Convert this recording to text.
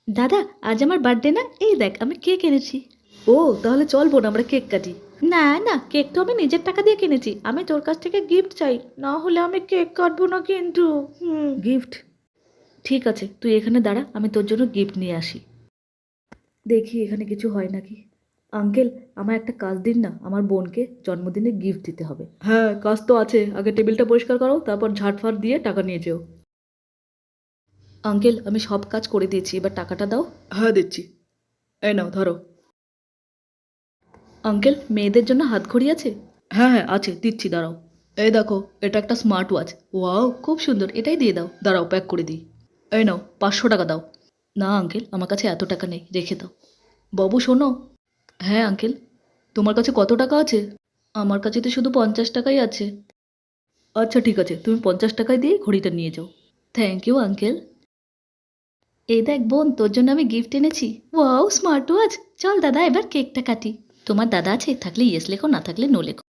দাদা, আজ আমার বার্থডে না? এই দেখ আমি কেক এনেছি। ও, তাহলে চল বোন আমরা কেক কাটি। না না, কেক তো আমি নিজের টাকা দিয়ে কিনেছি। আমি তোর কাছ থেকে গিফট চাই, না হলে আমি কেক কাটবো না কিন্তু। গিফট? ঠিক আছে, তুই এখানে দাঁড়া, আমি তোর জন্য গিফট নিয়ে আসি। দেখি এখানে কিছু হয় নাকি। আঙ্কেল, আমার একটা কাজ দিন না, আমার বোনকে জন্মদিনে গিফট দিতে হবে। হ্যাঁ, কাজ তো আছে, আগে টেবিলটা পরিষ্কার করো, তারপর ঝাড়ফাড় দিয়ে টাকা নিয়ে যেও। আঙ্কেল, আমি সব কাজ করে দিয়েছি, এবার টাকাটা দাও। হ্যাঁ দিচ্ছি, এই নাও ধরো। আঙ্কেল, মেয়েদের জন্য হাতঘড়ি আছে? হ্যাঁ হ্যাঁ আছে, দিচ্ছি দাঁড়াও। এই দেখো, এটা একটা স্মার্ট ওয়াচ। ওয়াও, খুব সুন্দর, এটাই দিয়ে দাও। দাঁড়াও প্যাক করে দিই। এই নাও 500 টাকা দাও। না আঙ্কেল, আমার কাছে এত টাকা নেই, রেখে দাও। বাবু শোনো। হ্যাঁ আঙ্কেল। তোমার কাছে কত টাকা আছে? আমার কাছে তো শুধু 50 টাকাই আছে। আচ্ছা ঠিক আছে, তুমি 50 টাকায় দিয়ে ঘড়িটা নিয়ে যাও। Thank you uncle. এই দেখ বোন, তোর জন্য আমি গিফট এনেছি। Wow, smart watch. চল দাদা, এবার কেকটা কাটি। তোমার দাদা আছে? থাকলে ইয়েস লেখো, না থাকলে নো লেখো।